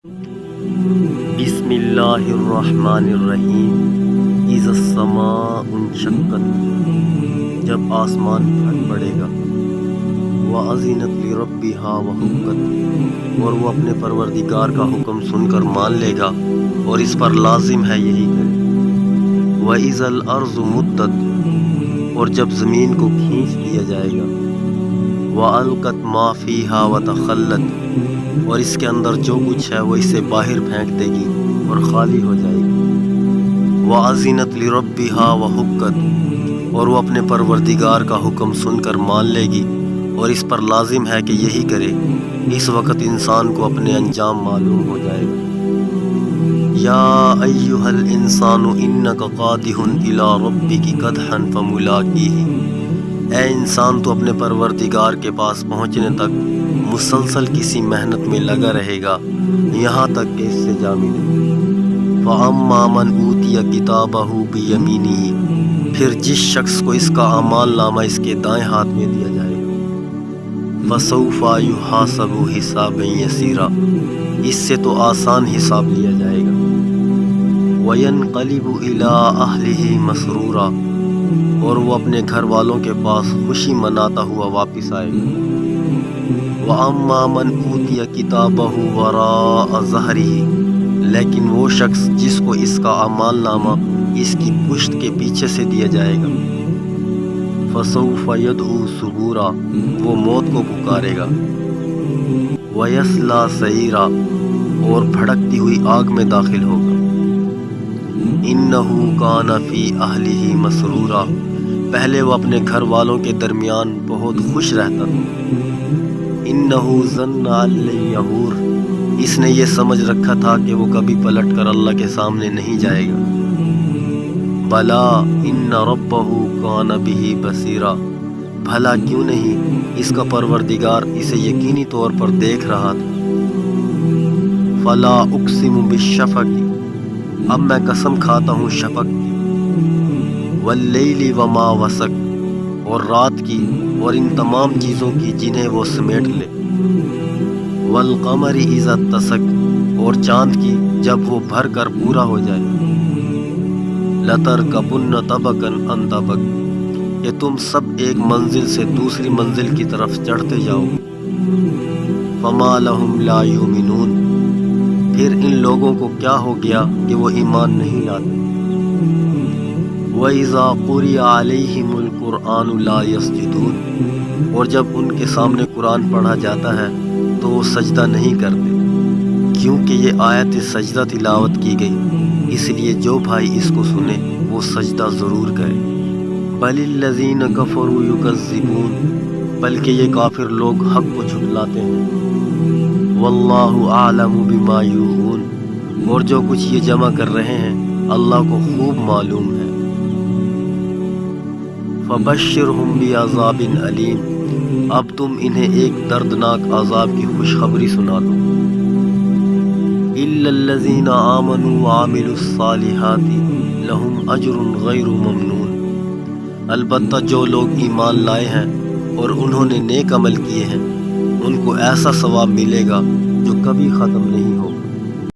بسم اللہ الرحمن الرحیم۔ اذا السماء انشقت، جب آسمان پھٹ پڑے گا، وَأَذِنَتْ لِرَبِّهَا وَحُقَّتْ، اور وہ اپنے پروردگار کا حکم سن کر مان لے گا اور اس پر لازم ہے یہی کرے۔ وَإِذَا الْأَرْضُ مُدَّتْ، اور جب زمین کو کھینچ لیا جائے گا، وَأَلْقَتْ مَا فِيهَا وَتَخَلَّتْ، اور اس کے اندر جو کچھ ہے وہ اسے باہر پھینک دے گی اور خالی ہو جائے گی۔ وَأَذِنَتْ لِرَبِّهَا وَحُقَّتْ، اور وہ اپنے پروردگار کا حکم سن کر مان لے گی اور اس پر لازم ہے کہ یہی کرے۔ اس وقت انسان کو اپنے انجام معلوم ہو جائے گا۔ یا ایھا الانسان انک قادح الی ربک قدحا فملاقیہ، اے انسان تو اپنے پروردگار کے پاس پہنچنے تک مسلسل کسی محنت میں لگا رہے گا یہاں تک کہ اس سے جا ملے۔ فَأَمَّا مَنْ أُوتِیَ کِتَابَهُ بِیَمِینِهِ، پھر جس شخص کو اس کا اعمال نامہ اس کے دائیں ہاتھ میں دیا جائے گا، فَسَوْفَ يُحَاسَبُ حِسَابًا یَسِیرًا، اس سے تو آسان حساب لیا جائے گا۔ وَيَنْقَلِبُ إِلَىٰ أَهْلِهِ مَسْرُورًا، اور وہ اپنے گھر والوں کے پاس خوشی مناتا ہوا واپس آئے گا۔ وَأَمَّا مَنْ أُوتِیَ کِتَابَهُ وَرَاءَ ظَهْرِهِ، لیکن وہ شخص جس کو اس کا اعمال نامہ اس کی پشت کے پیچھے سے دیا جائے گا، فَسَوْفَ يَدْعُو ثُبُورًا، وہ موت کو پکارے گا۔ وَيَصْلَىٰ سَعِیرًا، اور بھڑکتی ہوئی آگ میں داخل ہوگا۔ إِنَّهُ كَانَ فِي أَهْلِهِ مَسْرُورًا، پہلے وہ اپنے گھر والوں کے درمیان بہت خوش رہتا تھا۔ إِنَّهُ ظَنَّ أَن لَّن يَحُورَ، اس نے یہ سمجھ رکھا تھا کہ وہ کبھی پلٹ کر اللہ کے سامنے نہیں جائے گا۔ بَلَىٰ إِنَّ رَبَّهُ كَانَ بِهِ بَصِيرًا، بھلا کیوں نہیں، اس کا پروردگار اسے یقینی طور پر دیکھ رہا تھا۔ فَلَا أُقْسِمُ بِالشَّفَقِ، اب میں قسم کھاتا ہوں شفق کی، وَاللَّيْلِ وَمَا وَسَقَ، اور رات کی اور ان تمام چیزوں کی جنہیں وہ سمیٹ لے، وَالْقَمَرِ إِذَا اتَّسَقَ، اور چاند کی جب وہ بھر کر پورا ہو جائے، لَتَرْكَبُنَّ طَبَقًا عَن طَبَقٍ، کہ تم سب ایک منزل سے دوسری منزل کی طرف چڑھتے جاؤ گے۔ فَمَا لَهُمْ لَا يُؤْمِنُونَ، پھر ان لوگوں کو کیا ہو گیا کہ وہ ایمان نہیں لاتے۔ وَإِذَا قُرِئَ عَلَيْهِمُ الْقُرْآنُ لَا يَسْجُدُونَ، اور جب ان کے سامنے قرآن پڑھا جاتا ہے تو وہ سجدہ نہیں کرتے، کیونکہ یہ آیت سجدہ تلاوت کی گئی، اس لیے جو بھائی اس کو سنے وہ سجدہ ضرور کرے۔ بَلِ الَّذِينَ كَفَرُوا يُكَذِّبُونَ، بلکہ یہ کافر لوگ حق کو جھٹلاتے ہیں۔ وَاللَّهُ أَعْلَمُ بِمَا يُوعُونَ، اور جو کچھ یہ جمع کر رہے ہیں اللہ کو خوب معلوم ہے۔ فَبَشِّرْهُم بِعَذَابٍ أَلِيمٍ، اب تم انہیں ایک دردناک عذاب کی خوشخبری سنا دو۔ إِلَّا الَّذِينَ آمَنُوا وَعَمِلُوا الصَّالِحَاتِ لَهُمْ أَجْرٌ غَيْرُ مَمْنُونٍ، البتہ جو لوگ ایمان لائے ہیں اور انہوں نے نیک عمل کیے ہیں، ان کو ایسا ثواب ملے گا جو کبھی ختم نہیں ہوگا۔